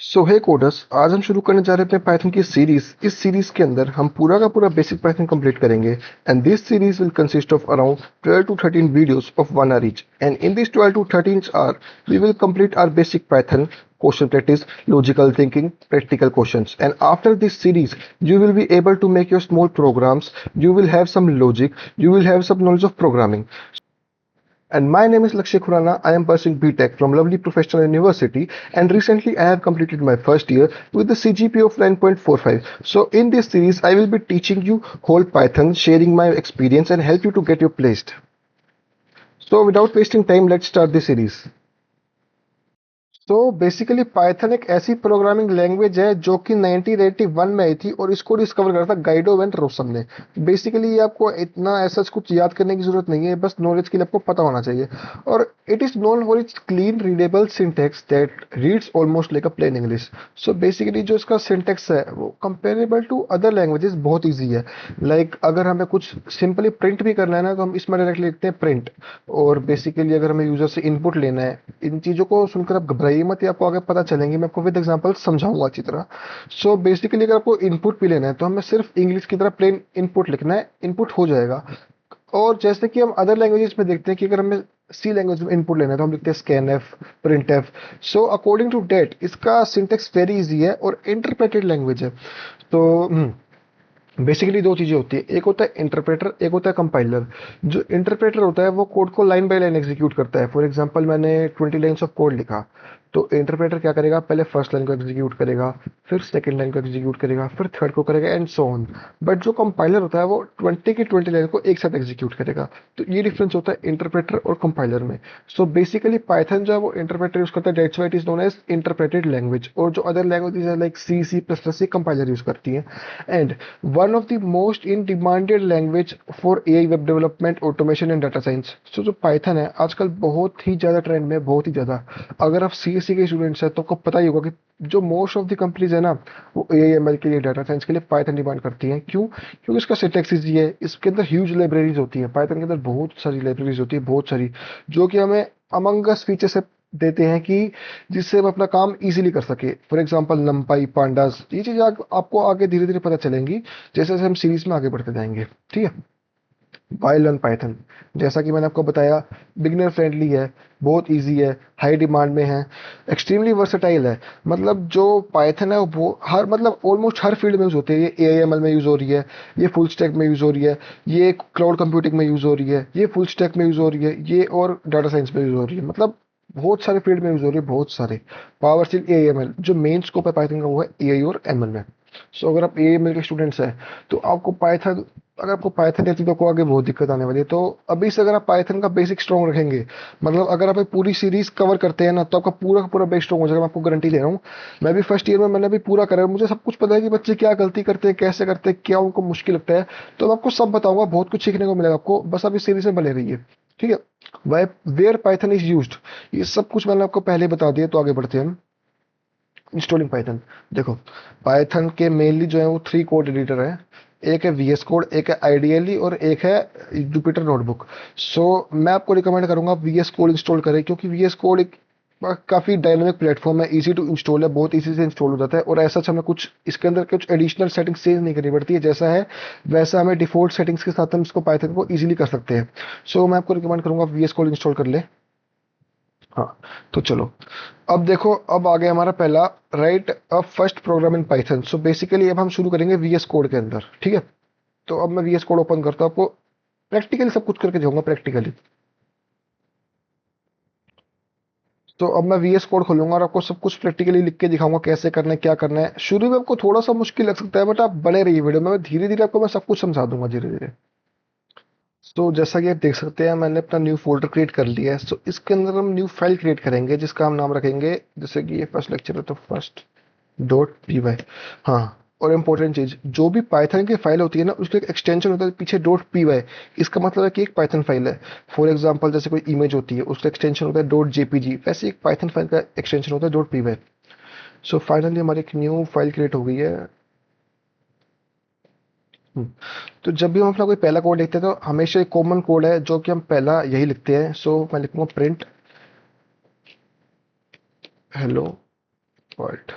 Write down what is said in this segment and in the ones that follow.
सो हे coders, आज हम शुरू करने जा रहे हैं अपने पाइथन की सीरीज। इस सीरीज के अंदर हम पूरा का पूरा बेसिक पाइथन कंप्लीट करेंगे and this series will consist of around 12 to 13 videos of 1 hour each, and in this 12 to 13 hour we will complete our basic Python question practice, logical thinking, practical questions, and after this series you will be able to make your small programs. You will have some logic, you will have some knowledge of programming. And my name is Lakshay Khurana. I am pursuing BTech from Lovely Professional University, and recently I have completed my first year with the CGPA of 9.45. So in this series, I will be teaching you whole Python, sharing my experience and help you to get your placed. So without wasting time, let's start the series. तो basically Python एक ऐसी programming language है जो कि 1981 में आई थी और इसको डिस्कवर करा था गाइडो वेन रोसन ने। बेसिकली ये आपको इतना ऐसा कुछ याद करने की जरूरत नहीं है, बस नॉलेज के लिए आपको पता होना चाहिए। और it is known for its clean readable syntax that reads almost like a plain English. So basically जो इसका सिंटेक्स है वो कंपेरेबल टू अदर लैंग्वेजेस बहुत ईजी है। अगर हमें कुछ सिंपली प्रिंट भी करना है ना, तो हम इसमें डायरेक्टली लिखते हैं प्रिंट। और बेसिकली अगर हमें यूजर से इनपुट लेना है, इन चीज़ों को सुनकर आप घबराइए मत, ये आपको आगे पता चलेंगी। मैं आपको विद एग्जांपल समझाऊंगा अच्छी तरह। सो बेसिकली अगर आपको इनपुट भी लेना है तो हमें सिर्फ इंग्लिश की तरह प्लेन इनपुट लिखना है, इनपुट हो जाएगा। और जैसे कि हम अदर लैंग्वेजेस में देखते हैं कि अगर हमें सी लैंग्वेज में इनपुट लेना है तो हम लिखते हैं scan F, print F. So according to date इसका सिंटेक्स वेरी इजी है और इंटरप्रेटेड लैंग्वेज है। तो बेसिकली दो चीजें होती है, एक होता है इंटरप्रेटर, एक होता है कंपाइलर। जो इंटरप्रेटर होता है वो कोड को लाइन बाय लाइन एग्जीक्यूट करता है। फॉर एग्जांपल मैंने 20 लाइन्स ऑफ कोड लिखा, तो इंटरप्रेटर क्या करेगा, पहले फर्स्ट लाइन को एग्जीक्यूट करेगा, फिर सेकंड लाइन को एग्जीक्यूट करेगा, फिर थर्ड को करेगा एंड सो ऑन। बट जो कंपाइलर होता है वो 20 की 20 लाइन को एक साथ एग्जीक्यूट करेगा। तो ये डिफरेंस होता है इंटरप्रेटर और कंपाइलर में। सो बेसिकली पाइथन जो है वो इंटरप्रेटर यूज करता है, that's why it is known as interpreted language. और जो अदर लैंग्वेजेस है like C, C plus plus, ये कंपाइलर यूज करती है। And one of the most in demanded language for AI web development, automation and data science. So जो Python है आजकल बहुत ही ज़्यादा ट्रेंड में है, बहुत ही ज़्यादा। अगर आप CSC के स्टूडेंट्स हैं तो आपको पता ही होगा कि जो मोस्ट ऑफ द कंपनीज है ना, वो AI ML के लिए, डाटा साइंस के लिए पाइथन डिमांड करती हैं। क्यों? क्योंकि इसका सिंटैक्स ईजी है, इसके अंदर ह्यूज लाइब्रेरीज होती है, पाइथन के अंदर बहुत सारी लाइब्रेरीज होती है, बहुत सारी, जो कि हमें अमंग अस फीचर से देते हैं कि जिससे हम अपना काम इजीली कर सके। फॉर एग्जांपल नमपाई, पांडास, ये चीज़ें आपको आगे धीरे धीरे पता चलेंगी जैसे जैसे हम सीरीज में आगे बढ़ते जाएंगे। ठीक है। वाई लर्न पाइथन, जैसा कि मैंने आपको बताया, बिगिनर फ्रेंडली है, बहुत इजी है, हाई डिमांड में है, एक्सट्रीमली वर्सेटाइल है। मतलब जो पाइथन है वो हर, मतलब ऑलमोस्ट हर फील्ड में यूज होती है। ये AI ML में यूज हो रही है, ये फुल स्टैक में यूज हो रही है, ये क्लाउड कंप्यूटिंग में यूज हो रही है, ये फुल स्टैक में यूज हो रही है, ये और डाटा साइंस में यूज हो रही है। मतलब बहुत सारे फील्ड में यूज हो रही है, बहुत सारे। पावरशेल, AI ML, जो मेन स्कोप है पाइथन का वो है AI और ML में। सो अगर आप AI ML के स्टूडेंट्स हैं तो आपको पाइथन, अगर आपको पाइथन आती है तो आपको आगे बहुत दिक्कत आने वाली है। तो अभी से अगर आप पाइथन का बेसिक स्ट्रॉन्ग रखेंगे, मतलब अगर आप ये पूरी सीरीज कवर करते हैं ना, तो आपका पूरा का पूरा बेस स्ट्रॉन्ग हो जाएगा, मैं आपको गारंटी दे रहा हूँ। मैं भी फर्स्ट ईयर में मैंने भी पूरा करा है, मुझे सब कुछ पता है कि बच्चे क्या गलती करते हैं, कैसे करते हैं, क्या उनको मुश्किल लगता है। तो मैं आपको सब बताऊंगा, बहुत कुछ सीखने को मिलेगा आपको, बस आप इस सीरीज में बने रहिए। ठीक है। Why, where Python is used, ये सब कुछ मैंने आपको पहले बता दिया। तो आगे बढ़ते हैं हम। इंस्टॉलिंग पाइथन, देखो, पाइथन के मेनली जो है वो 3 कोड एडिटर है। एक है VS कोड, एक है आइडियली और एक है जुपिटर नोटबुक। सो मैं आपको रिकमेंड करूंगा VS कोड इंस्टॉल करें, क्योंकि VS कोड एक काफ़ी डायनामिक प्लेटफॉर्म है, इजी टू इंस्टॉल है, बहुत इजी से इंस्टॉल हो जाता है। और ऐसा हमें कुछ इसके अंदर कुछ एडिशनल सेटिंग्स चेंज नहीं करनी पड़ती है, जैसा है वैसा हमें डिफॉल्ट सेटिंग्स के साथ हम इसको पाइथन को इजीली कर सकते हैं। सो मैं आपको रिकमेंड करूंगा VS कोड इंस्टॉल कर ले। हाँ, तो चलो, अब देखो, अब आ गया हमारा पहला, राइट अब first program in Python. So basically अब हम शुरू करेंगे VS कोड के अंदर। ठीक है। तो अब मैं VS कोड ओपन करता हूँ, आपको प्रैक्टिकली सब कुछ करके दिखाऊंगा, प्रैक्टिकली। तो अब मैं VS कोड खोलूंगा और आपको सब कुछ प्रैक्टिकली लिख के दिखाऊंगा कैसे करना है, क्या करना है। शुरू में आपको थोड़ा सा मुश्किल लग सकता है, बट आप बने रहिए वीडियो में, धीरे धीरे आपको मैं सब कुछ समझा दूंगा, धीरे धीरे। तो जैसा कि आप देख सकते हैं, मैंने अपना न्यू फोल्डर क्रिएट कर लिया है। सो इसके अंदर हम न्यू फाइल क्रिएट करेंगे जिसका हम नाम रखेंगे, जैसे कि ये फर्स्ट लेक्चर है तो फर्स्ट डॉट पी वाई। हाँ, और इम्पोर्टेंट चीज, जो भी पाइथन की फाइल होती है ना, उसका एक एक्सटेंशन होता है पीछे डॉट पी वाई। इसका मतलब है कि एक पाइथन फाइल है। फॉर एग्जांपल जैसे कोई इमेज होती है, उसका एक्सटेंशन होता है डॉट जेपीजी, वैसे एक पाइथन फाइल का एक्सटेंशन होता है dot P Y. So finally हमारी एक न्यू फाइल क्रिएट हो गई है। हम्म, तो जब भी हम अपना कोई पहला कोड लिखते हैं तो हमेशा एक कॉमन कोड है जो कि हम पहला यही लिखते हैं। सो मैं लिखूंगा प्रिंट हेलो वर्ल्ड।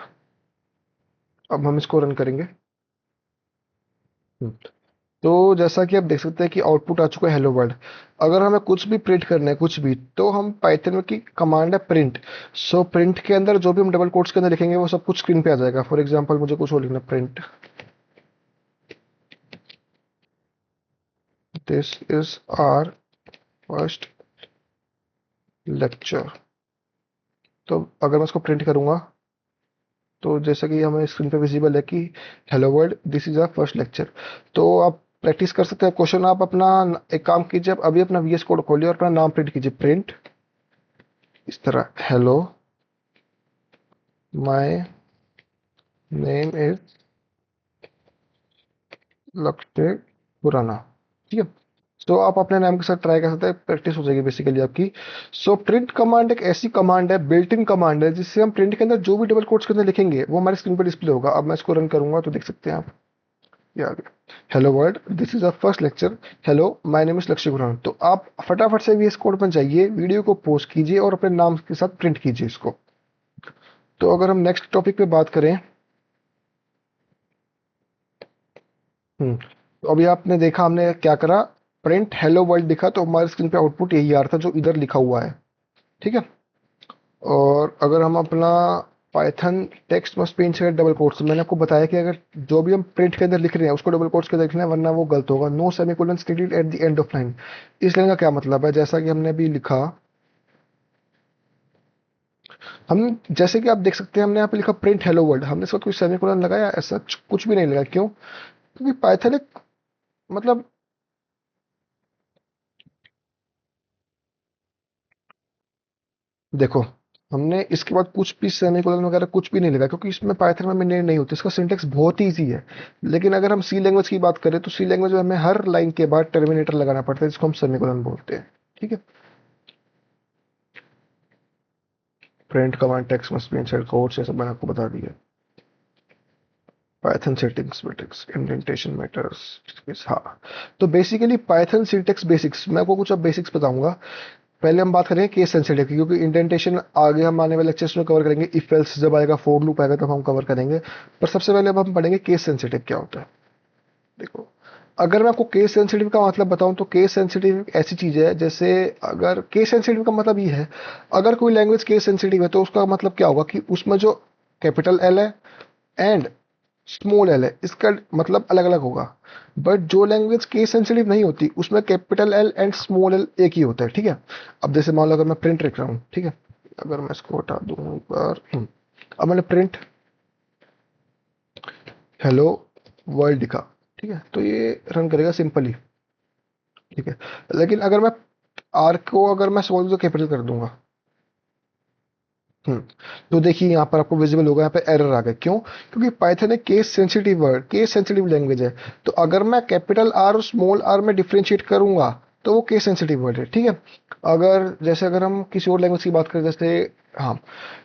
अब हम इसको रन करेंगे। हम्म, तो जैसा कि आप देख सकते हैं कि आउटपुट आ चुका है हेलो वर्ल्ड। अगर हमें कुछ भी प्रिंट करना है कुछ भी, तो हम पाइथन में की कमांड है प्रिंट। सो प्रिंट के अंदर जो भी हम डबल कोट्स के अंदर लिखेंगे वो सब कुछ स्क्रीन पे आ जाएगा। फॉर एग्जांपल मुझे कुछ और लिखना, print this is our first lecture. तो अगर मैं इसको प्रिंट करूंगा तो जैसा कि हमें स्क्रीन पे विजिबल है कि hello world this is our first lecture. तो आप प्रैक्टिस कर सकते हैं क्वेश्चन। आप अपना एक काम कीजिए, आप अभी अपना वीएस कोड खोलिए और अपना नाम प्रिंट कीजिए, प्रिंट इस तरह, हेलो माय नेम इज लक्ष्य खुराना। ठीक है। तो आप अपने नाम के साथ ट्राई कर सकते हैं, प्रैक्टिस हो जाएगी बेसिकली आपकी। सो प्रिंट कमांड एक ऐसी कमांड है, बिल्ट इन कमांड है, जिससे हम प्रिंट के अंदर जो भी डबल कोट्स के अंदर लिखेंगे वो हमारे स्क्रीन पर डिस्प्ले होगा। अब मैं इसको रन करूंगा तो देख सकते हैं आप, ये आ गया, hello world this is a first lecture, hello my name is लक्ष्य खुराना। तो आप फटाफट से भी इस कोड पर जाइए, वीडियो को पोस्ट कीजिए और अपने नाम के साथ प्रिंट कीजिए इसको। तो अगर हम नेक्स्ट टॉपिक पे बात करें, तो अभी आपने देखा हमने क्या करा, प्रिंट हेलो वर्ल्ड दिखा तो हमारे स्क्रीन पे आउटपुट यही आ रहा था जो इधर लिखा हुआ है। ठीक है। और अगर हम अपना Python text must be inside double quotes, मैंने आपको बताया कि अगर जो भी हम प्रिंट के अंदर लिख रहे हैं उसको डबल कोट्स के अंदर लिखना है, वरना वो गलत होगा। No semicolon stated at the end of line. इस लाइन का क्या मतलब है, जैसा कि हमने अभी लिखा, हम जैसे कि आप देख सकते हैं हमने यहाँ पे लिखा प्रिंट हेलो वर्ल्ड, हमने इसका कोई सेमीकोलन लगाया, ऐसा कुछ भी नहीं लगा। क्यों? क्योंकि पाइथन एक, मतलब, देखो, हमने इसके बाद कुछ भी सेमीकोलन वगैरह कुछ भी नहीं लगा, क्योंकि इसमें पाइथन में मैंने नहीं होती, इसका सिंटेक्स बहुत ही ईजी है। लेकिन अगर हम सी लैंग्वेज की बात करें तो सी लैंग्वेज में हमें हर लाइन के बाद टर्मिनेटर लगाना पड़ता है, जिसको हम सेमीकोलन बोलते हैं। ठीक है। Print command text must be inside quotes, ये सब मैंने आपको बता दिया। Python syntax basics, indentation matters, हाँ। तो बेसिकली पाइथन सिंटेक्स बेसिक्स, मैं आपको कुछ अब बेसिक्स बताऊंगा। पहले हम बात करेंगे केस सेंसिटिव की, क्योंकि इंडेंटेशन आगे हम आने वाले लेक्चर्स में कवर करेंगे, इफ एल्स जब आएगा, फोर लूप आएगा तब हम कवर करेंगे। पर सबसे पहले अब हम पढ़ेंगे केस सेंसिटिव क्या होता है। देखो, अगर मैं आपको केस सेंसिटिव का मतलब बताऊं तो केस सेंसिटिव एक ऐसी चीज है, जैसे अगर केस सेंसिटिव का मतलब ये है, अगर कोई लैंग्वेज केस सेंसिटिव है तो उसका मतलब क्या होगा कि उसमें जो कैपिटल एल है एंड स्मॉल एल है, इसका मतलब अलग अलग होगा। बट जो लैंग्वेज केस सेंसिटिव नहीं होती उसमें capital L and small L एक ही होता है। ठीक है। अब जैसे मान लो अगर मैं प्रिंट लिख रहा हूँ, ठीक है, अगर मैं इसको हटा दूं एक बार, अब मैंने प्रिंट हेलो वर्ल्ड लिखा, ठीक है, तो ये रन करेगा सिंपली। ठीक है। लेकिन अगर मैं आर को अगर मैं स्मॉल तो कैपिटल कर दूंगा, हम्म, तो देखिए यहाँ पर आपको विजिबल होगा, यहाँ पे एरर आ गया। क्यों? क्योंकि पाइथन एक case sensitive word, case sensitive language है। तो अगर मैं कैपिटल आर और स्मॉल आर में डिफरेंशिएट करूंगा तो वो केस सेंसिटिव वर्ड है। ठीक है। अगर जैसे अगर हम किसी और लैंग्वेज की बात करें, जैसे, हाँ,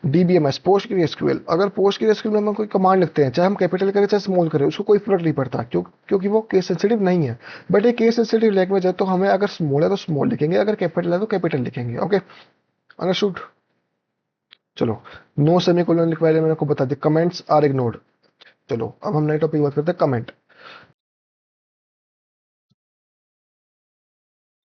डीबीएमएस, पोस्ट एसक्यूएल, अगर पोस्ट एसक्यूएल में हम कोई कमांड लिखते हैं, चाहे हम कैपिटल करें चाहे स्मॉल करें, उसको कोई फर्क नहीं पड़ता। क्योंकि वो केस सेंसिटिव नहीं है। बट ये केस सेंसिटिव लैंग्वेज है, तो हमें अगर स्मॉल है तो स्मॉल लिखेंगे, अगर कैपिटल है तो कैपिटल लिखेंगे। Okay, understood. चलो, नो सेमीकोलन लिखवाया मैंने आपको बता दिया, कमेंट्स आर इग्नोर्ड। चलो अब हम नए टॉपिक बात करते हैं, कमेंट।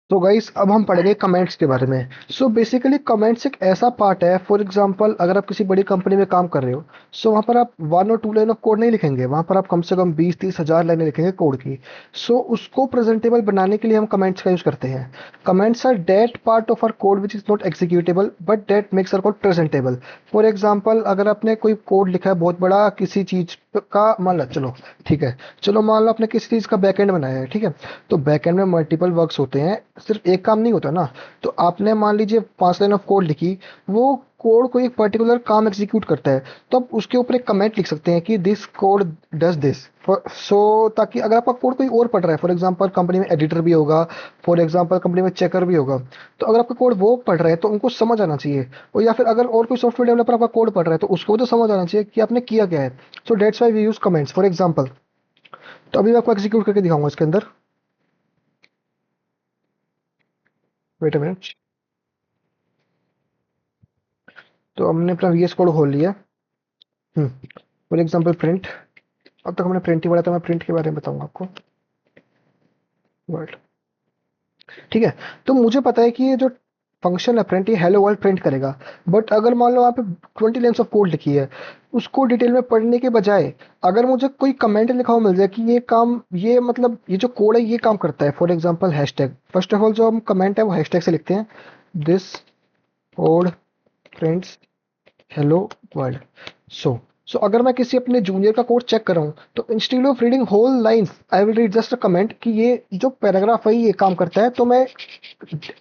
तो गाइस अब हम पढ़ेंगे कमेंट्स के बारे में। सो बेसिकली कमेंट्स एक ऐसा पार्ट है, फॉर एग्जांपल अगर आप किसी बड़ी कंपनी में काम कर रहे हो, सो वहाँ पर आप वन और टू लाइन ऑफ कोड नहीं लिखेंगे, वहाँ पर आप कम से कम 20-30 हज़ार लाइनें लिखेंगे कोड की। सो उसको प्रेजेंटेबल बनाने के लिए हम कमेंट्स का यूज करते हैं। Comments are that part of our code which is not executable but that makes our code presentable. For example अगर आपने कोई कोड लिखा है बहुत बड़ा किसी चीज का, मान लो, चलो ठीक है, चलो मान लो आपने किसी चीज का बैकएंड बनाया है, ठीक है। तो बैकएंड में मल्टीपल वर्क्स होते हैं, सिर्फ एक काम नहीं होता ना। तो आपने मान लीजिए 5 लाइन ऑफ कोड लिखी, वो कोड कोई एक पर्टिकुलर काम एग्जीक्यूट करता है, तो आप उसके ऊपर एक कमेंट लिख सकते हैं कि दिस कोड डज दिस। सो ताकि अगर आपका कोड कोई और पढ़ रहा है, फॉर एग्जांपल कंपनी में एडिटर भी होगा, फॉर एग्जांपल कंपनी में चेकर भी होगा, तो अगर आपका कोड वो पढ़ रहा है तो उनको समझ आना चाहिए। और या फिर अगर और कोई सॉफ्टवेयर डेवलपर आपका कोड पढ़ रहा है तो उसको तो समझ आना चाहिए कि आपने किया क्या है। So that's why we use comments, for example. तो अभी मैं आपको एग्जीक्यूट करके दिखाऊंगा इसके अंदर, वेट अ मिनट। तो हमने अपना वीएस कोड खोल लिया। हम्म, फॉर एग्जाम्पल प्रिंट, अब तक हमने प्रिंट ही पढ़ा था, मैं प्रिंट के बारे में बताऊंगा आपको। वर्ल्ड, ठीक है। तो मुझे पता है कि ये जो फंक्शन है प्रिंट, ये हेलो वर्ल्ड प्रिंट करेगा। बट अगर मान लो आप 20 लाइन्स ऑफ कोड लिखी है, उसको डिटेल में पढ़ने के बजाय अगर मुझे कोई कमेंट लिखा हुआ मिल जाए कि ये काम, ये मतलब ये जो कोड है ये काम करता है, for example hashtag, first of all जो हम कमेंट है वो हैशटैग से लिखते हैं, this code prints hello world. So so अगर मैं किसी अपने जूनियर का कोड चेक कर रहा हूँ, तो instead of reading whole lines I will read just a comment कि ये जो पैराग्राफ है ये काम करता है, तो मैं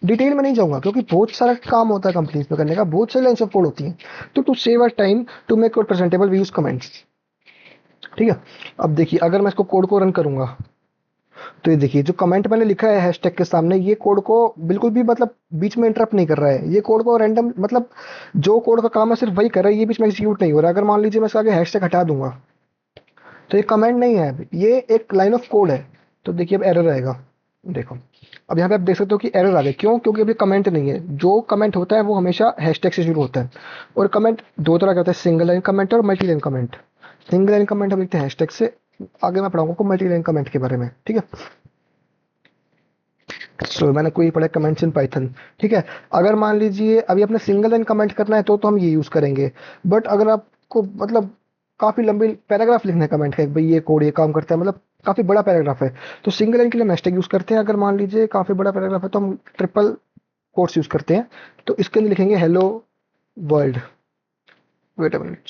डिटेल में नहीं जाऊंगा क्योंकि बहुत सारा काम होता है कंपनीज में करने का, बहुत सारी लाइन्स ऑफ कोड होती हैं। तो to save our time, to make code presentable, we use comments. ठीक है। अब देखिए अगर मैं इसको कोड को रन करूंगा, तो ये देखिए जो कमेंट मैंने लिखा है हैशटैग के सामने, ये कोड को बिल्कुल भी मतलब बीच में इंटरप्ट नहीं कर रहा है, ये कोड को रैंडम मतलब जो कोड का काम है सिर्फ वही कर रहा है, ये बीच में एग्जीक्यूट नहीं हो रहा है। अगर मान लीजिए मैं इसका आगे हैशटैग हटा दूंगा, तो ये कमेंट नहीं है, ये एक लाइन ऑफ कोड है। तो देखिए अब एरर आएगा, देखो अब यहाँ पे आप देख सकते हो कि एरर आ गया, क्यों? क्योंकि अभी कमेंट नहीं है। जो कमेंट होता है वो हमेशा हैशटैग से शुरू होता है, और कमेंट दो तरह का होता है, सिंगल लाइन कमेंट और multi line comment. Single line comment हम लिखते हैं हैशटैग से, आगे मैं पढ़ाऊंगा आपको मल्टी लाइन कमेंट के बारे में, ठीक है। सो मैंने कोई पढ़ा कमेंट्स इन पाइथन, ठीक है। अगर मान लीजिए अभी अपने सिंगल लाइन कमेंट करना है तो हम ये यूज करेंगे। बट अगर आपको मतलब काफी लंबी पैराग्राफ लिखना है कमेंट का, भाई ये कोड ये काम करता है, मतलब काफी बड़ा पैराग्राफ है, तो सिंगल लाइन के लिए हम हैशटैग यूज करते हैं। अगर मान लीजिए काफी बड़ा पैराग्राफ है तो हम ट्रिपल कोट्स यूज करते हैं। तो इसके अंदर लिखेंगे hello world, wait a minute,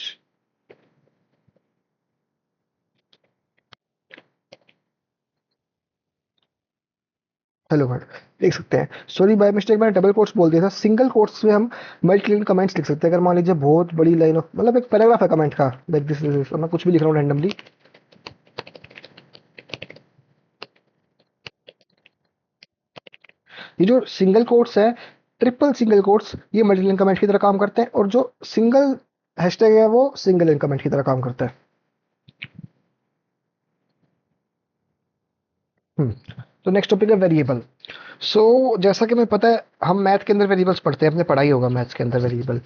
hello world, देख सकते हैं। सॉरी बाय मिस्टेक मैंने डबल कोट्स बोल दिया था, सिंगल कोट्स में हम मल्टी लाइन कमेंट्स लिख सकते हैं। अगर मान लीजिए बहुत बड़ी लाइन ऑफ मतलब एक पैराग्राफ है कमेंट का, लाइक दिस इज, मैं कुछ भी लिख रहा हूँ रैंडमली, ये जो सिंगल कोट्स है, ट्रिपल सिंगल कोट्स, ये मल्टी लाइन कमेंट की तरह काम करते हैं, और जो सिंगल हैशटैग है वो सिंगल लाइन कमेंट की तरह काम करता है। तो नेक्स्ट टॉपिक है वेरिएबल। सो जैसा कि हमें पता है, हम मैथ के अंदर वेरिएबल्स पढ़ते हैं, अपने पढ़ाई होगा मैथ्स के अंदर वेरिएबल।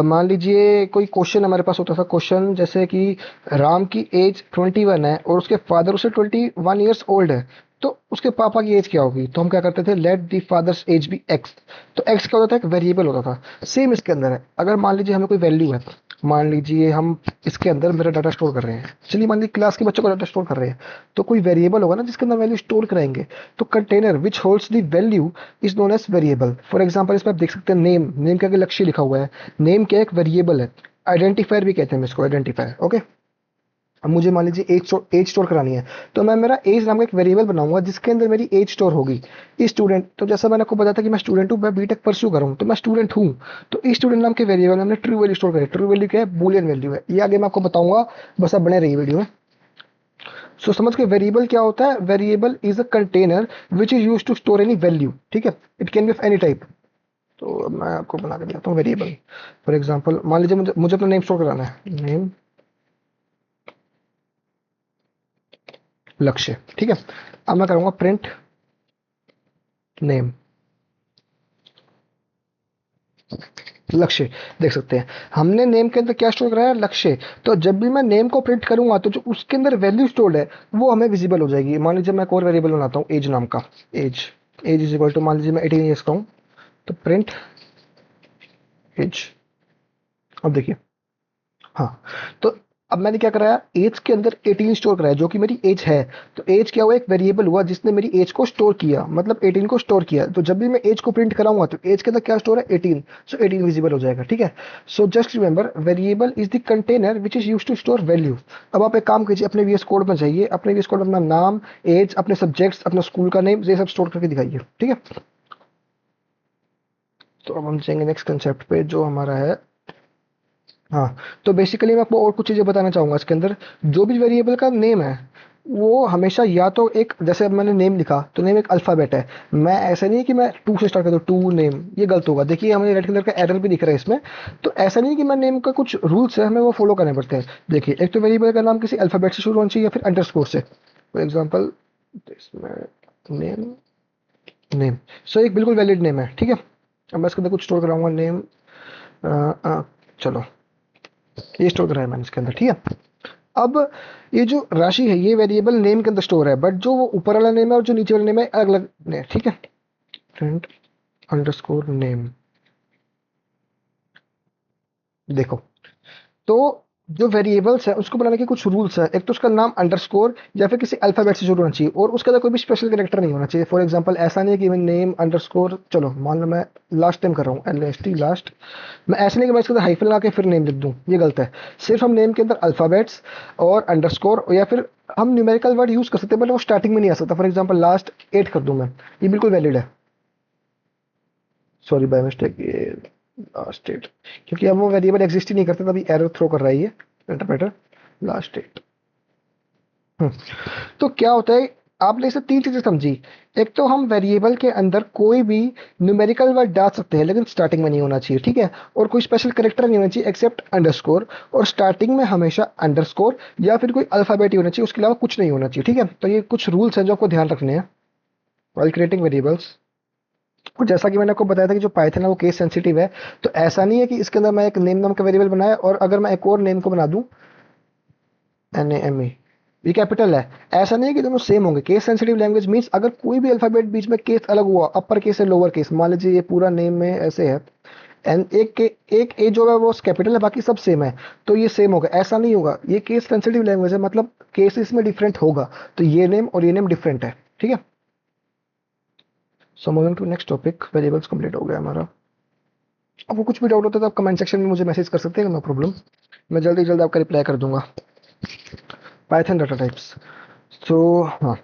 मान लीजिए कोई क्वेश्चन हमारे पास होता था, क्वेश्चन जैसे कि राम की एज 21 है और उसके फादर उसे 21 ईयर्स ओल्ड है, तो उसके पापा की एज क्या होगी? तो हम क्या करते थे, let the father's age be X. तो एक्स क्या होता था, एक वेरिएबल होता था। सेम इसके अंदर है, अगर मान लीजिए हमें कोई वैल्यू है, मान लीजिए हम इसके अंदर मेरा डाटा स्टोर कर रहे हैं, चलिए मान लीजिए क्लास के बच्चों का डाटा स्टोर कर रहे हैं, तो कोई वेरिएबल होगा ना जिसके अंदर वैल्यू स्टोर कराएंगे। तो container which holds the value is known as variable. For example इसमें आप देख सकते हैं नेम, नेम के आगे लक्ष्य लिखा हुआ है, नेम क्या एक वेरिएबल है, आइडेंटिफायर भी कहते हैं इसको, आइडेंटिफायर, ओके। अब मुझे मान लीजिए एज स्टोर करानी है, तो मैं मेरा एज नाम का एक वेरिएबल बनाऊंगा जिसके अंदर मेरी एज स्टोर होगी। स्टूडेंट, तो जैसा मैंने आपको बताया था कि मैं स्टूडेंट हूँ, मैं बीटेक परस्यू कर रहा हूँ, तो मैं स्टूडेंट हूँ। तो स्टूडेंट नाम के वेरिएबल में हमने ट्रू वैल्यू स्टोर करी। ट्रू वैल्यू क्या है, बूलियन वैल्यू है, ये आगे मैं आपको बताऊंगा, बस आप बने रहिए वीडियो में। सो समझ के वेरिएबल क्या होता है, variable is a container which is use to store any value, ठीक है। It can be of any type. तो अब मैं आपको बना के दिखाता हूँ वेरिएबल। फॉर एग्जांपल मान लीजिए मुझे मुझे अपना नेम स्टोर कराना है, नेम लक्ष्य, ठीक है। अब मैं करूंगा प्रिंट नेम लक्ष्य। देख सकते हैं हमने नेम के अंदर क्या स्टोर कराया है, लक्ष्य। तो जब भी मैं नेम को प्रिंट करूंगा तो जो उसके अंदर वैल्यू स्टोर्ड है वो हमें विजिबल हो जाएगी। मान लीजिए मैं एक और वेरिएबल बनाता हूँ एज नाम का, age, age is equal to मान लीजिए मैं 18 ईयर्स का हूँ, तो प्रिंट एज। अब देखिए, हाँ, तो अब मैंने क्या कराया, एज के अंदर 18 स्टोर कराया जो कि मेरी एज है। तो एज क्या हुआ, एक वेरिएबल हुआ जिसने मेरी एज को स्टोर किया, मतलब 18 को स्टोर किया। तो जब भी मैं एज को प्रिंट कराऊंगा तो एज के अंदर क्या स्टोर है, 18। सो 18 विजिबल हो जाएगा, ठीक है। So just remember variable is the container which is use to store value. अब आप एक काम कीजिए, अपने वीएस कोड में जाइए, अपने वीएस कोड में अपना नाम, एज, अपने सब्जेक्ट्स, अपना स्कूल का नेम, ये सब स्टोर करके दिखाइए, ठीक है। तो अब हम जाएंगे नेक्स्ट कंसेप्ट पे जो हमारा है, हाँ। तो बेसिकली मैं आपको और कुछ चीज़ें बताना चाहूँगा इसके अंदर। जो भी वेरिएबल का नेम है वो हमेशा या तो एक, जैसे अब मैंने नेम लिखा तो नेम एक अल्फ़ाबेट है, मैं ऐसा नहीं है कि मैं टू से स्टार्ट कर दूँ, टू नेम, ये गलत होगा। देखिए हमें रेड कलर का एरर भी दिख रहा है इसमें। तो ऐसा नहीं कि मैं नेम का कुछ रूल्स है हमें वो फॉलो करने पड़ते हैं। देखिए एक तो वेरिएबल का नाम किसी अल्फ़ाबेट से शुरू होना चाहिए या फिर अंडरस्कोर से। फॉर एग्जाम्पल इसमें नेम, नेम, सो एक बिल्कुल वैलिड नेम है, ठीक है। अब मैं इसके अंदर कुछ स्टोर कराऊंगा नेम, चलो ये स्टोर कराया मैंने इसके अंदर, ठीक है। अब ये जो राशि है ये वेरिएबल नेम के अंदर स्टोर है, बट जो वो ऊपर वाला नेम है और जो नीचे वाला नेम है अलग अलग है, ठीक है। प्रिंट अंडरस्कोर नेम, देखो, तो जो वेरिएबल्स है उसको बनाने के कुछ रूल्स है। एक तो उसका नाम अंडरस्कोर या फिर किसी अल्फाबेट से शुरू होना चाहिए और उसके अंदर कोई भी स्पेशल कैरेक्टर नहीं होना चाहिए। फॉर एग्जांपल ऐसा नहीं है कि मैं नेम अंडरस्कोर, चलो मान लो मैं लास्ट टाइम कर रहा हूँ LST लास्ट, मैं ऐसे नहीं कि मैं इसके अंदर हाइफन लगा के फिर नेम लिख दूँ, ये गलत है। सिर्फ हम नेम के अंदर अल्फाबेट्स और अंडरस्कोर या फिर हम न्यूमेरिकल वर्ड यूज कर सकते हैं, बट वो स्टार्टिंग में नहीं आ सकता। फॉर एग्जाम्पल लास्ट 8 कर दूं मैं, ये बिल्कुल वैलिड है। सॉरी बाय मिस्टेक, ये लास्ट 8, क्योंकि अब वो वेरिएबल एग्जिस्ट ही नहीं करता, तभी एरर थ्रो कर रहा है ये इंटरप्रेटर। लास्ट 8। तो क्या होता है, आपने इसे 3 चीजें समझी। एक तो हम वेरिएबल के अंदर कोई भी न्यूमेरिकल वर्ड डाल सकते हैं लेकिन स्टार्टिंग में नहीं होना चाहिए, ठीक है। और कोई स्पेशल कैरेक्टर नहीं होना चाहिए एक्सेप्ट अंडरस्कोर, और स्टार्टिंग में हमेशा अंडरस्कोर या फिर कोई अल्फाबेट ही होना चाहिए, उसके अलावा कुछ नहीं होना चाहिए, ठीक है। तो ये कुछ रूल्स हैं जो आपको ध्यान रखने हैं while क्रिएटिंग वेरिएबल्स। और जैसा कि मैंने आपको बताया था कि जो पाइथन है वो केस सेंसिटिव है, तो ऐसा नहीं है कि इसके अंदर मैं एक नेम नाम का वेरिएबल बनाया और अगर मैं एक और नेम को बना दूं NAME, ये कैपिटल है, ऐसा नहीं है कि दोनों सेम होंगे। केस सेंसिटिव लैंग्वेज मींस अगर कोई भी अल्फाबेट बीच में केस अलग हुआ, अपर केस है लोअर केस, मान लीजिए ये पूरा नेम में ऐसे है एंड एक ए जो है वो कैपिटल है बाकी सब सेम है, तो ये सेम होगा, ऐसा नहीं होगा। ये केस सेंसिटिव लैंग्वेज है, मतलब केसेस में डिफरेंट होगा, तो ये नेम और ये नेम डिफरेंट है, ठीक है। So moving to next topic, variables complete हो गया हमारा। आपको कुछ भी डाउट होता है तो आप कमेंट सेक्शन में मुझे मैसेज कर सकते हैं, नो प्रॉब्लम, मैं जल्दी जल्दी आपका रिप्लाई कर दूंगा। पाइथन डाटा टाइप्स, तो हाँ,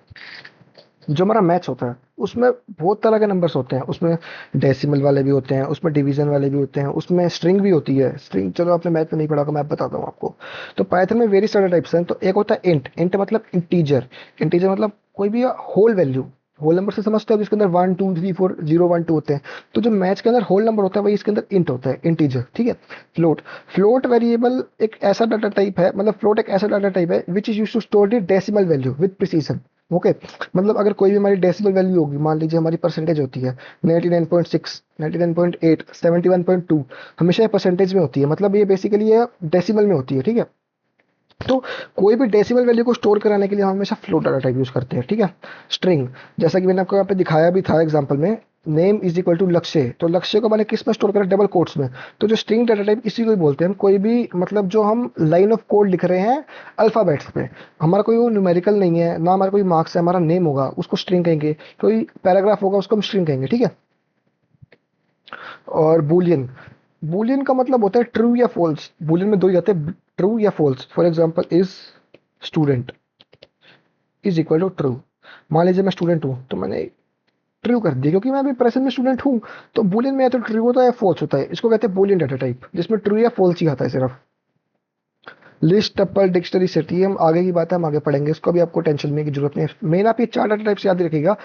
जो हमारा मैथ्स होता है उसमें बहुत तरह के नंबर्स होते हैं। उसमें डेसिमल वाले भी होते हैं, उसमें डिवीजन वाले भी होते हैं, उसमें स्ट्रिंग भी होती है। स्ट्रिंग चलो आपने मैथ में नहीं पढ़ा होगा, मैं बताता हूँ आपको। तो पाइथन में वेरी सारे टाइप्स हैं। तो एक होता है इंट, इंट मतलब इंटीजर, इंटीजर मतलब कोई भी होल वैल्यू, होल नंबर से समझते हो जिसके अंदर 1 2 3 4 0 1 2 होते हैं। तो जो मैथ्स के अंदर होल नंबर होता है वही इसके अंदर इंट होता है, इंटीजर, ठीक है। फ्लोट, फ्लोट वेरिएबल एक ऐसा डाटा टाइप है, मतलब फ्लोट एक ऐसा डाटा टाइप है which is use to store the decimal value with precision. Okay, मतलब अगर कोई भी हमारी डेसिमल वैल्यू होगी, मान लीजिए हमारी परसेंटेज होती है 99.6, 99.8, 71.2, हमेशा ये परसेंटेज में होती है, मतलब ये बेसिकली ये डेसिमल में होती है, ठीक है। तो कोई भी डेसिमल वैल्यू को स्टोर कराने के लिए हम हमेशा फ्लोट डाटा टाइप यूज करते हैं, ठीक है। स्ट्रिंग, जैसा कि मैंने आपको यहाँ पे दिखाया भी था एग्जांपल में, नेम इज इक्वल टू लक्ष्य, तो लक्ष्य को मैंने किस में स्टोर करा, डबल कोट्स में। तो जो स्ट्रिंग डाटा टाइप इसी को ही बोलते हैं हम। कोई भी मतलब जो हम लाइन ऑफ कोड लिख रहे हैं अल्फाबेट्स पे, हमारा कोई वो न्यूमेरिकल नहीं है ना, हमारा कोई मार्क्स है, हमारा नेम होगा उसको स्ट्रिंग कहेंगे, कोई पैराग्राफ होगा उसको हम स्ट्रिंग कहेंगे, ठीक है। और बूलियन, बूलियन का मतलब होता है ट्रू या फॉल्स। बूलियन में दो ही आते हैं, ट्रू या false. For example is student is equal to true. मान लीजिए मैं स्टूडेंट हूँ तो मैंने ट्रू कर दिया क्योंकि मैं अभी प्रेजेंट में स्टूडेंट हूँ। तो बूलियन में या तो ट्रू होता है या फॉल्स होता है, इसको कहते हैं बूलियन डाटा टाइप, जिसमें ट्रू या फॉल्स ही आता है सिर्फ। लिस्ट, टप्पल, डिक्शनरी, सेट, ये हम आगे की बात है, हम आगे पढ़ेंगे, इसको भी आपको टेंशन लेने की जरूरत नहीं है। मेन आप ये 4 डाटा टाइप्स याद रखिएगा,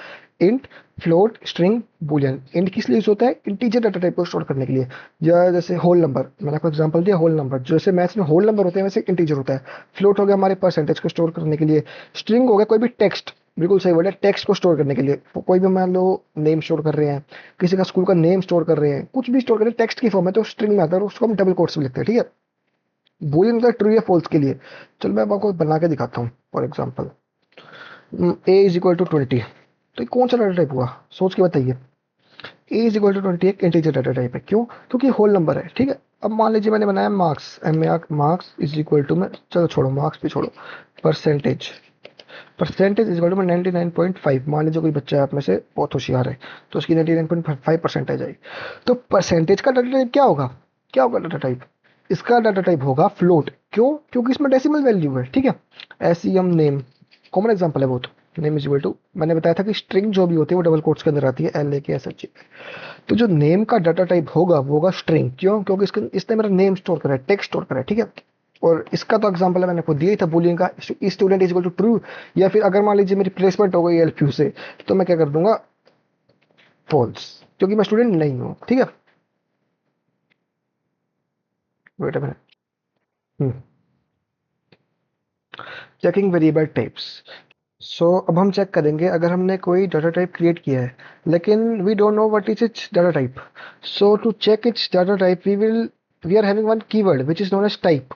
int, float, string, Boolean. Int किस लिए यूज होता है, इंटीजर डाटा टाइप को स्टोर करने के लिए, या जैसे होल नंबर, मैंने आपको एग्जांपल दिया होल नंबर, जैसे मैथ्स में होल नंबर होते हैं वैसे इंटीजर होता है। फ्लोट हो गया हमारे परसेंटेज को स्टोर करने के लिए। स्ट्रिंग हो गया कोई भी टेक्स्ट, बिल्कुल सही वर्ड है, टेक्स्ट को स्टोर करने के लिए। कोई भी मान लो नेम स्टोर कर रहे हैं, किसी का स्कूल का नेम स्टोर कर रहे हैं, कुछ भी स्टोर कर रहे हैं टेक्स्ट की फॉर्म में, तो स्ट्रिंग में आता है और उसको हम डबल कोट्स में लिखते हैं, ठीक है। बूलियन होता है ट्रू या फॉल्स के लिए। चलो मैं आपको बना के दिखाता हूँ। For example a is equal to 20, तो ये कौन सा डाटा टाइप हुआ, सोच के बताइए। ए इज इक्वल टू 20 एक इंटीजर डाटा टाइप है, क्यों, क्योंकि होल नंबर है, ठीक है। अब मान लीजिए मैंने बनाया marks, marks is equal to, मैं चलो छोड़ो मार्क्स भी छोड़ो, percentage, percentage is equal to 99.5। मान लीजिए कोई बच्चा आप में से बहुत होशियार है तो उसकी 99.5 परसेंटेज आई। तो परसेंटेज का डाटा टाइप क्या होगा, क्या होगा डाटा टाइप, इसका डाटा टाइप होगा फ्लोट। क्यों, क्योंकि इसमें डेसिमल वैल्यू है, ठीक है। ऐसी हम नेम, कॉमन एग्जांपल है वो, तो नेम इज इक्वल टू, मैंने बताया था कि स्ट्रिंग जो भी होती है वो डबल कोट्स के अंदर आती है, LAKSH। तो जो नेम का डाटा टाइप होगा वो होगा स्ट्रिंग। क्यों, क्योंकि इसने मेरा नेम स्टोर करा है, टेक्स्ट स्टोर करा है, ठीक है। और इसका तो एग्जांपल है मैंने आपको दिया ही था बूलियन का, student is equal to true. या फिर अगर मान लीजिए मेरी प्लेसमेंट हो गई LPU से, तो मैं क्या कर दूंगा, फॉल्स, क्योंकि मैं स्टूडेंट नहीं हूँ, ठीक है। Wait a minute, checking variable types. So अब हम चेक करेंगे अगर हमने कोई डाटा टाइप क्रिएट किया है लेकिन we don't know what is its data type. So to check its data type we are having one keyword which is known as type.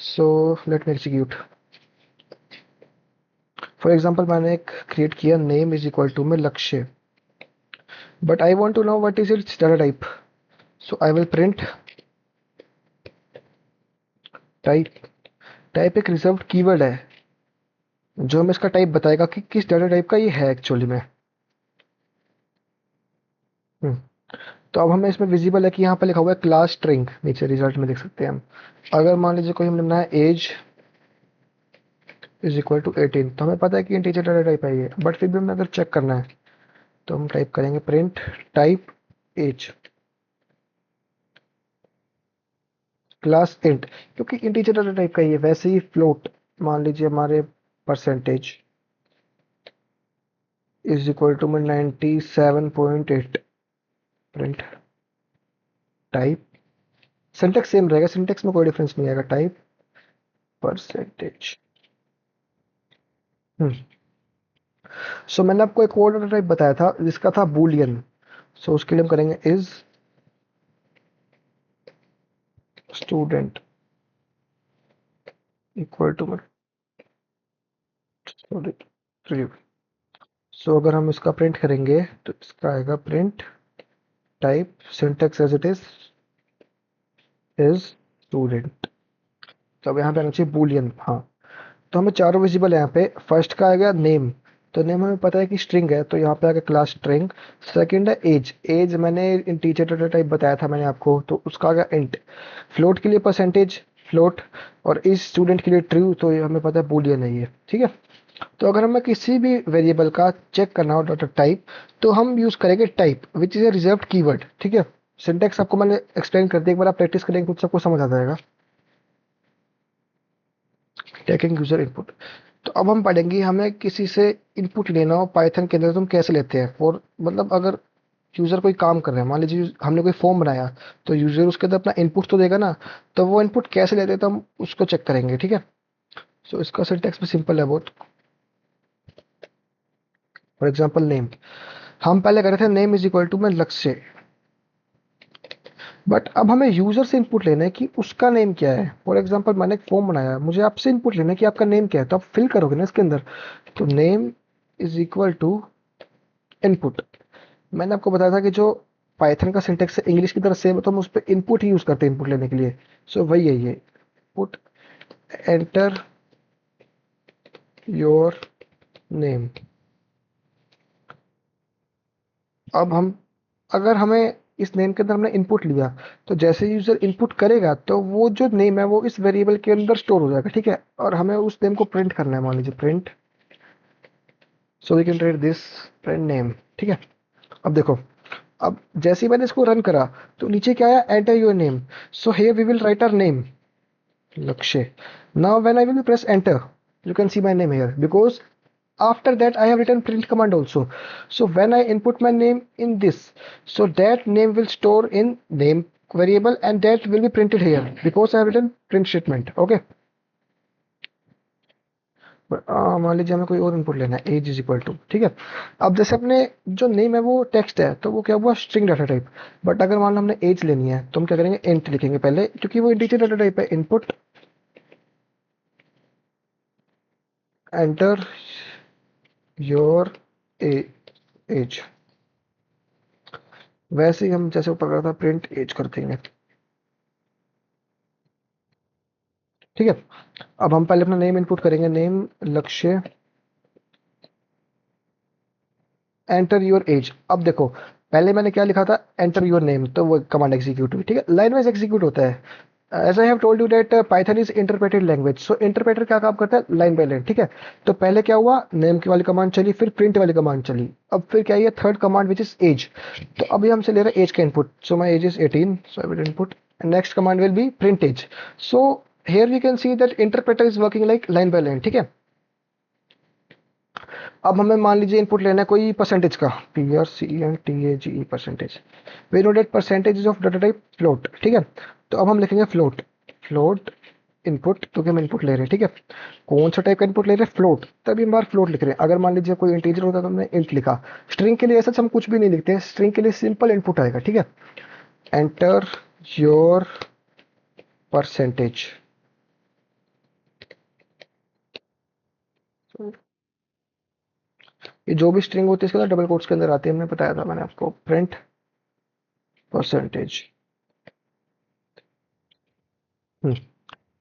So let me execute. For example मैंने एक create किया name is equal to में Lakshay, but I want to know what is its data type, so I will print type. Type एक reserved keyword है जो हमें इसका type बताएगा कि किस डाटा टाइप का ये है एक्चुअली में। हम्म, तो अब हमें इसमें विजिबल है कि यहाँ पे लिखा हुआ है क्लास स्ट्रिंग, नीचे रिजल्ट में देख सकते हैं हम। अगर मान लीजिए कोई हमने बनाया एज इज इक्वल टू 18, तो हमें पता है कि इंटीजर डाटा टाइप है ये, बट फिर भी हमें अगर चेक करना है तो हम टाइप करेंगे print type age class int, क्योंकि इंटीजर डाटा टाइप का ही है। वैसे ही फ्लोट, मान लीजिए हमारे परसेंटेज इज इक्वल टू में 97.8, प्रिंट टाइप, सिंटेक्स सेम रहेगा, सिंटेक्स में कोई डिफरेंस नहीं आएगा, टाइप परसेंटेज। सो मैंने आपको एक और डाटा टाइप बताया था जिसका था बूलियन, सो उसके लिए हम करेंगे इज स्टूडेंट इक्वल टू में ट्रू। सो अगर हम इसका प्रिंट करेंगे तो इसका आएगा print type syntax as it is student. तो अब यहाँ पे आना चाहिए बूलियन, हाँ। तो हमें चारों विजिबल है यहाँ पे। फर्स्ट का आ गया नेम, तो नेम हमें पता है कि स्ट्रिंग है, तो यहाँ पे आ गया क्लास स्ट्रिंग। सेकंड है एज, एज मैंने इंटीजर डाटा टाइप बताया था मैंने आपको, तो उसका आ गया इंट। फ्लोट के लिए परसेंटेज फ्लोट, और इज स्टूडेंट के लिए ट्रू, तो ये हमें पता है बूलियन है ये, ठीक है। तो अगर हमें किसी भी वेरिएबल का चेक करना हो डाटा टाइप, तो हम यूज करेंगे type which is a reserved keyword, ठीक है। सिंटेक्स आपको मैंने एक्सप्लेन कर दिया, एक बार आप प्रैक्टिस करेंगे तो सबको समझ आ जाएगा। टेकिंग यूजर इनपुट, तो अब हम पढ़ेंगे हमें किसी से इनपुट लेना हो पाइथन के अंदर तो हम कैसे लेते हैं। और मतलब अगर यूजर कोई काम कर रहे हैं, मान लीजिए हमने कोई फॉर्म बनाया, तो यूजर उसके अंदर अपना इनपुट तो देगा ना, तो वो इनपुट कैसे लेते हैं तो हम उसको चेक करेंगे, ठीक है। सो इसका सिंटेक्स भी सिंपल है बहुत। फॉर एग्जाम्पल नेम, हम पहले कर रहे थे नेम इज इक्वल टू में लक्ष्य, बट अब हमें यूजर से इनपुट लेना है कि उसका नेम क्या है। फॉर एग्जाम्पल मैंने एक फॉर्म बनाया, मुझे आपसे इनपुट लेना है कि आपका नेम क्या है, तो आप फिल करोगे ना इसके अंदर। तो name is equal to input. मैंने आपको बताया था कि जो पाइथन का सिंटेक्स है इंग्लिश की तरह सेम है, तो हम उस पर इनपुट ही यूज करते हैं इनपुट लेने के लिए। सो वही है ये, पुट एंटर योर नेम। अब हम, अगर हमें इस नेम के अंदर हमने इनपुट लिया, तो जैसे यूजर इनपुट करेगा तो वो जो नेम है वो इस वेरिएबल के अंदर स्टोर हो जाएगा, ठीक है। और हमें उस नेम को प्रिंट करना है, मान लीजिए print, so we can write this print name, ठीक है। अब देखो, अब जैसे ही मैंने इसको रन करा, तो नीचे क्या आया, enter your name. So here we will write our name Lakshay. Now when I will press enter, you can see my name here, because after that I have written print command also. So when I input my name in this, so that name will store in name variable and that will be printed here because I have written print statement. Okay. मान लीजिए हमें कोई और input लेना है, as is equal to, ठीक है। अब जैसे अपने जो नेम है वो टेक्स्ट है, तो वो क्या हुआ, स्ट्रिंग डाटा टाइप। बट अगर मान लो हमने एज लेनी है, तो हम क्या करेंगे, इंट लिखेंगे पहले, क्योंकि वो इंटीजर डाटा टाइप है। इनपुट एंटर योर एज, वैसे ही हम जैसे ऊपर करा था प्रिंट एज कर देंगे, ठीक है। अब हम पहले अपना नेम इनपुट करेंगे, नेम लक्ष्य, एंटर योर एज। अब देखो, पहले मैंने क्या लिखा था, एंटर योर नेम, तो वो कमांड एग्जीक्यूट हुई, ठीक है। लाइन वाइज एग्जीक्यूट होता है। As I have told you that Python is interpreted language, so interpreter क्या काम करता है, लाइन बाय लाइन, ठीक है। तो पहले क्या हुआ, नेम की वाली कमांड चली, फिर प्रिंट वाली कमांड चली, अब फिर क्या है, third command which is age. तो अभी हमसे ले रहे हैं एज का input, so my age is 18, so I will input, next command will be print age. So here we can see that interpreter is working like line by line, ठीक है। अब हमें मान लीजिए इनपुट लेना है कोई परसेंटेज का, PRCENTAGE percentage. We know that percentage is of data type float, ठीक है। तो अब हम लिखेंगे फ्लोट, फ्लोट इनपुट, क्योंकि हम इनपुट ले रहे हैं, ठीक है। कौन सा टाइप का इनपुट ले रहे हैं, फ्लोट, तभी हम बार फ्लोट लिख रहे हैं। अगर मान लीजिए कोई इंटीजर होता तो हमने इंट लिखा। स्ट्रिंग के लिए ऐसा हम कुछ भी नहीं लिखते हैं, स्ट्रिंग के लिए सिंपल इनपुट आएगा, ठीक है। एंटर योर परसेंटेज, ये जो भी स्ट्रिंग होती है इसके अंदर डबल कोट्स के अंदर आती है, हमने बताया था मैंने आपको। Print percentage.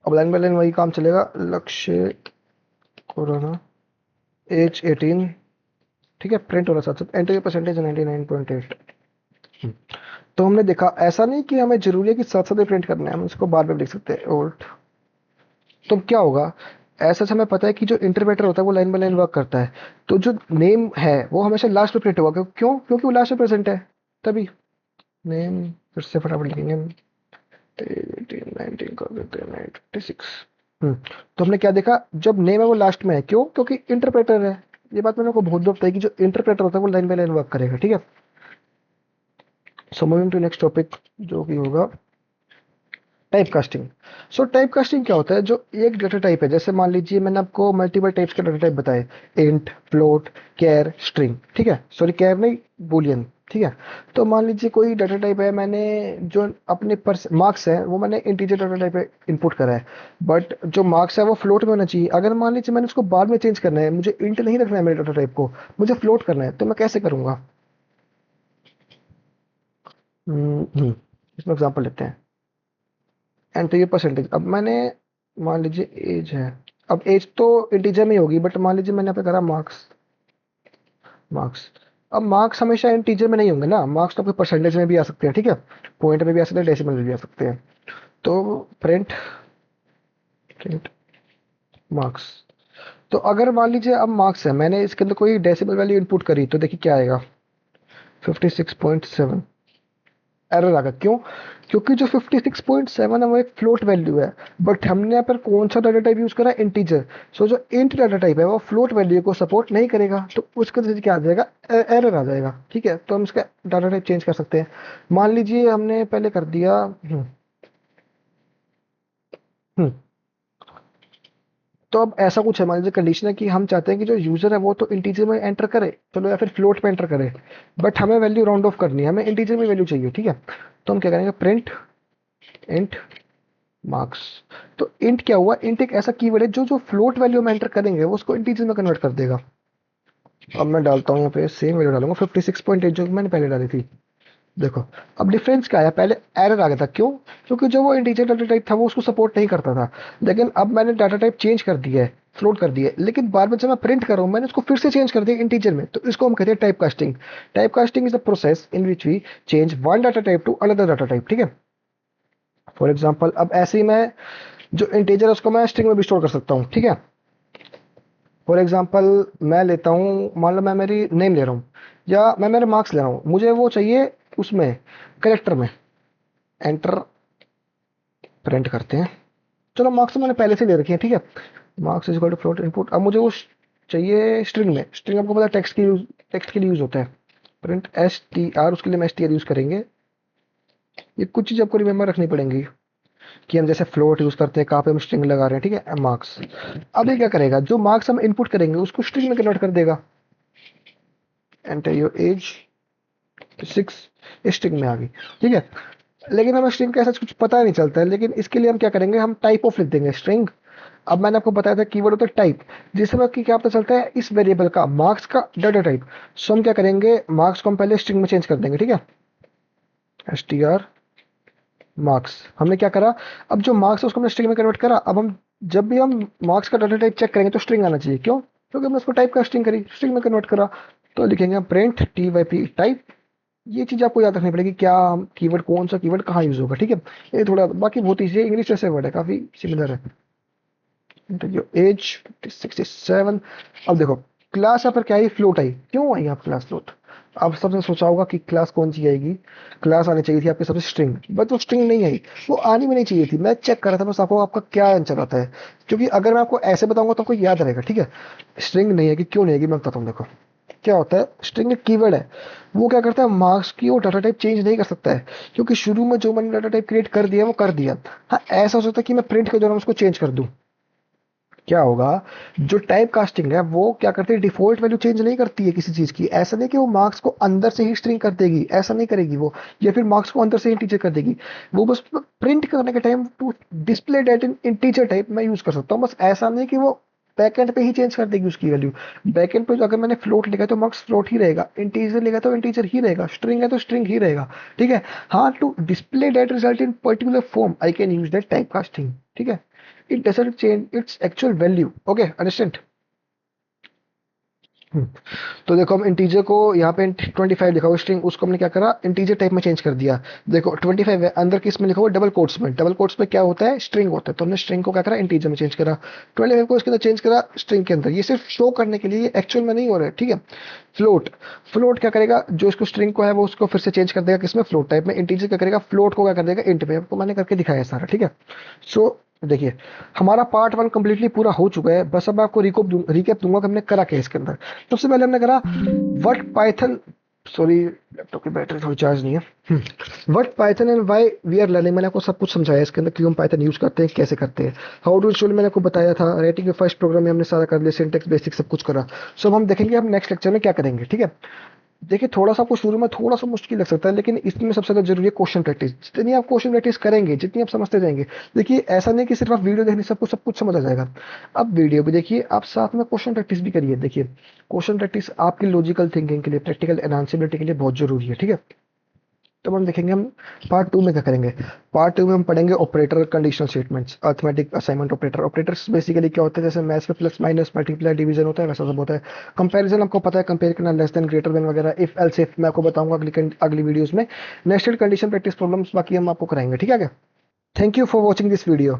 अब लाइन बाय लाइन वही काम चलेगा। लक्ष्य खुराना एज 18, ठीक है, प्रिंट हो रहा है साथ साथ। Enter percentage 99.8। तो हमने देखा ऐसा नहीं कि हमें जरूरी है कि साथ साथ ही प्रिंट करना है, हम इसको बार बार लिख सकते हैं ओल्ट। तो क्या होगा, ऐसा हमें पता है कि जो इंटरप्रेटर होता है वो लाइन बाय लाइन वर्क करता है। तो जो नेम है वो हमेशा लास्ट में प्रिंट होगा, क्यों? क्योंकि वो लास्ट में प्रेजेंट है तभी। नेम फिर से फटाफट लिखेंगे, 18 19 कर देते हैं 96। तो हमने क्या देखा, जब नेम है वो लास्ट में है, क्यों? क्योंकि इंटरप्रेटर है। ये बात मैंने आपको बहुत बार बताई कि जो इंटरप्रेटर होता है वो लाइन बाय लाइन वर्क करेगा, ठीक है। So moving to next topic, जो कि होगा type casting. So type casting क्या होता है, जो एक डाटा टाइप है, जैसे मान लीजिए मैंने आपको मल्टीपल टाइप्स के डाटा टाइप बताए, इंट, फ्लोट, कैर, स्ट्रिंग, ठीक है, सॉरी कैर नहीं, बूलियन, ठीक है। तो मान लीजिए कोई डाटा टाइप है, मैंने जो अपने मार्क्स है वो मैंने इंटीजर डाटा टाइप पे इनपुट करा है, बट जो मार्क्स है वो फ्लोट में होना चाहिए। अगर मान लीजिए मैंने उसको बाद में चेंज करना है, मुझे इंट नहीं रखना है मेरे डाटा टाइप को, मुझे फ्लोट करना है, तो मैं कैसे करूंगा? इसमें एग्जांपल लेते हैं। एंटर ये परसेंटेज। अब मैंने मान लीजिए एज है, अब एज तो इंटीजर में ही होगी, बट मान लीजिए मैंने यहाँ पे करा मार्क्स। मार्क्स, अब मार्क्स हमेशा इंटीजर में नहीं होंगे ना, मार्क्स तो आपके परसेंटेज में भी आ सकते हैं, ठीक है, पॉइंट में भी आ सकते हैं, डेसिमल में भी आ सकते हैं। तो प्रिंट प्रिंट मार्क्स। तो अगर मान लीजिए अब मार्क्स है, मैंने इसके अंदर कोई डेसिमल वैल्यू इनपुट करी, तो देखिए क्या आएगा, 56.7। एरर आ गया, क्यों? क्योंकि जो 56.7 है वो एक फ्लोट वैल्यू है, बट हमने यहाँ पर कौन सा डाटा टाइप यूज करा, इंटीजर। सो जो इंट डाटा टाइप है वो फ्लोट वैल्यू को सपोर्ट नहीं करेगा, तो उसके वजह से क्या आ जाएगा, एरर आ जाएगा, ठीक है। तो हम इसका डाटा टाइप चेंज कर सकते हैं। मान लीजिए हमने पहले कर दिया हम्म, तो अब ऐसा कुछ है, मान लीजिए कंडीशन है कि हम चाहते हैं कि जो यूजर है वो तो इंटीजर में एंटर करे, चलो, या फिर फ्लोट में एंटर करे, बट हमें वैल्यू राउंड ऑफ करनी है, हमें इंटीजर में वैल्यू चाहिए, ठीक है। तो हम क्या करेंगे, प्रिंट इंट मार्क्स। तो इंट क्या हुआ, इंट एक ऐसा कीवर्ड है जो जो फ्लोट वैल्यू में एंटर करेंगे वो उसको इंटीजर में कन्वर्ट कर देगा। अब मैं डालता हूँ यहाँ पे सेम वैल्यू डालूंगा 56.8 जो मैंने पहले डाली थी। देखो, अब डिफरेंस क्या आया, पहले एरर आ गया था, क्यों? क्योंकि जो वो इंटीजर डाटा टाइप था वो उसको सपोर्ट नहीं करता था, लेकिन अब मैंने डाटा टाइप चेंज कर दिया है, फ्लोट कर दिया है, लेकिन बाद में जब मैं प्रिंट कर रहा हूँ मैंने उसको फिर से चेंज कर दिया इंटीजर में, तो इसको हम कहते हैं type casting. Type casting is a process in which we change one data type to another data type, ठीक है। फॉर एग्जाम्पल, अब ऐसे ही मैं जो इंटीजर है उसको मैं स्ट्रिंग में भी स्टोर कर सकता हूँ, ठीक है। फॉर एग्जाम्पल मैं लेता हूँ, मान लो मैं मेरी नेम ले रहा हूँ, या मैं मेरे मार्क्स ले रहा हूँ, मुझे वो चाहिए उसमें करेक्टर में। एंटर, प्रिंट करते हैं। चलो, मार्क्स तो मैंने पहले से ले रखी है, ठीक है। Marks is equal to float input. अब मुझे वो चाहिए स्ट्रिंग में। स्ट्रिंग आपको पता है टेक्स्ट के लिए यूज होता है। प्रिंट एस टी आर, उसके लिए हम एस टी आर यूज करेंगे। ये कुछ चीज आपको रिमेम्बर रखनी पड़ेंगी कि हम जैसे फ्लोट यूज करते हैं, कहाँ पे हम स्ट्रिंग लगा रहे हैं, ठीक है। मार्क्स, अब ये क्या करेगा, जो मार्क्स हम इनपुट करेंगे उसको स्ट्रिंग में कन्वर्ट कर देगा। एंटर योर एज 6, स्ट्रिंग में आ गई, ठीक है। लेकिन हमें स्ट्रिंग का ऐसा कुछ पता नहीं चलता है, लेकिन इसके लिए हम क्या करेंगे, हम टाइप ऑफ लिख देंगे स्ट्रिंग। अब मैंने आपको बताया था कीवर्ड होता है टाइप, जिससे हमें क्या पता चलता है, इस वेरिएबल का मार्क्स का डाटा टाइप। सो हम क्या करेंगे, मार्क्स को हम पहले स्ट्रिंग में चेंज कर देंगे, ठीक है। एस टी आर मार्क्स, हमने क्या करा, अब जो मार्क्स है उसको हमने स्ट्रिंग में कन्वर्ट करा। अब हम जब भी हम मार्क्स का डाटा टाइप चेक करेंगे तो स्ट्रिंग आना चाहिए, क्यों? क्योंकि हमने उसको टाइप का स्ट्रिंग करी, स्ट्रिंग में कन्वर्ट करा। तो लिखेंगे print T Y P type. ये चीज आपको याद रखनी पड़ेगी, क्या कीवर्ड, कौन सा कीवर्ड कहाँ यूज होगा, ठीक है। ये थोड़ा, बाकी बहुत ईजी है, इंग्लिश जैसे वर्ड है, काफी सिमिलर है। एज 67। अब देखो, क्लास यहाँ पर क्या आई, फ्लोट आई, क्यों आई आप क्लास फ्लोट? आप सबने सोचा होगा कि क्लास कौन सी आएगी, क्लास आनी चाहिए थी आपके सबसे स्ट्रिंग, बट वो स्ट्रिंग नहीं आई, वो आनी भी नहीं चाहिए थी। मैं चेक कर रहा था बस आपको, आपका क्या आंसर आता है, क्योंकि अगर मैं आपको ऐसे बताऊंगा तो आपको याद रहेगा, ठीक है। स्ट्रिंग नहीं है कि क्यों नहीं आएगी, मैं बताता हूँ। देखो क्या होता है, स्ट्रिंग एक कीवर्ड है, वो क्या करता है, मार्क्स की वो डाटा टाइप चेंज नहीं कर सकता है, क्योंकि शुरू में जो मैंने डाटा टाइप क्रिएट कर दिया वो कर दिया। हाँ, ऐसा हो सकता है कि मैं प्रिंट के दौरान उसको चेंज कर दूं। क्या होगा, जो टाइप कास्टिंग है वो क्या करती है, डिफॉल्ट वैल्यू चेंज नहीं करती है किसी चीज की। ऐसा नहीं कि वो मार्क्स को अंदर से ही स्ट्रिंग कर देगी, ऐसा नहीं करेगी वो, या फिर मार्क्स को अंदर से ही इंटीजर कर देगी। वो बस प्रिंट करने के time to display data in integer type मैं यूज कर सकता हूँ, बस ऐसा नहीं कि वो बैकएंड पे ही चेंज कर देगी उसकी वैल्यू। बैकएंड पे जो अगर मैंने फ्लोट लिखा है तो मार्क्स फ्लोट ही रहेगा, इंटीजर लिखा तो इंटीजर ही रहेगा, स्ट्रिंग है तो स्ट्रिंग ही रहेगा। ठीक है। हाँ, to display that result in particular form I can use that type casting. ठीक है। It doesn't change its actual value. Okay, understand. Hmm, तो देखो हम इंटीजर को यहाँ पे 25 लिखा हुआ स्ट्रिंग, उसको हमने क्या करा, इंटीजर टाइप में चेंज कर दिया। देखो 25 है, अंदर किस में लिखा हुआ, डबल कोट्स में। डबल कोट्स में क्या होता है, स्ट्रिंग होता है, तो हमने स्ट्रिंग को क्या करा, इंटीजर में चेंज करा। 25 को इसके अंदर चेंज करा स्ट्रिंग के अंदर। ये सिर्फ शो करने के लिए, ये एक्चुअल में नहीं हो रहा है। ठीक है। फ्लोट, फ्लोट क्या करेगा, जो इसको स्ट्रिंग को है वो उसको फिर से चेंज कर देगा किसमें, फ्लोट टाइप में। इंटीजर क्या करेगा, फ्लोट को क्या कर देगा, इंट में। आपको मैंने करके दिखाया है सारा। ठीक है। सो देखिए, हमारा पार्ट वन कंप्लीटली पूरा हो चुका है। बस अब मैं आपको रिकेप दूंगा कि हमने करा क्या इसके अंदर। सबसे पहले हमने करा व्हाट पाइथन, सॉरी लैपटॉप की बैटरी थोड़ी चार्ज नहीं है। What Python and why we are learning, मैंने आपको सब कुछ समझाया इसके अंदर, क्यों हम पाइथन यूज करते हैं, कैसे करते हैं। हाउ टू इंस्टॉल मैंने आपको बताया था। राइटिंग के फर्स्ट प्रोग्राम में हमने सारा कर लिया, सिंटेक्स बेसिक सब कुछ करा। सो अब हम देखेंगे हम नेक्स्ट लेक्चर में क्या करेंगे। ठीक है। देखिए, थोड़ा सा आपको शुरू में थोड़ा सा मुश्किल लग सकता है, लेकिन इसमें सबसे ज़्यादा जरूरी है क्वेश्चन प्रैक्टिस। जितनी आप क्वेश्चन प्रैक्टिस करेंगे, जितनी आप समझते जाएंगे, देखिए ऐसा नहीं कि सिर्फ आप वीडियो देखने से सब कुछ समझ आ जाएगा। अब वीडियो भी देखिए, आप साथ में क्वेश्चन प्रैक्टिस भी करिए। देखिए, क्वेश्चन प्रैक्टिस आपकी लॉजिकल थिंकिंग के लिए, प्रैक्टिकल एनालिसिबिलिटी के लिए बहुत जरूरी है। ठीक है। तो हम देखेंगे हम पार्ट टू में क्या करेंगे। पार्ट टू में हम पढ़ेंगे operator, conditional statements, arithmetic assignment operator. Operators basically क्या होते हैं, जैसे मैथ्स में प्लस माइनस मल्टीप्लाई डिवीजन होता है, वैसा सब होता है। कंपैरिजन आपको पता है, कंपेयर करना, लेस देन ग्रेटर देन वगैरह, इफ एल्स इफ मैं आपको बताऊंगा अगली वीडियोस में। नेक्स्ट कंडीशन प्रैक्टिस प्रॉब्लम्स बाकी हम आपको कराएंगे। ठीक है क्या। Thank you for watching this video.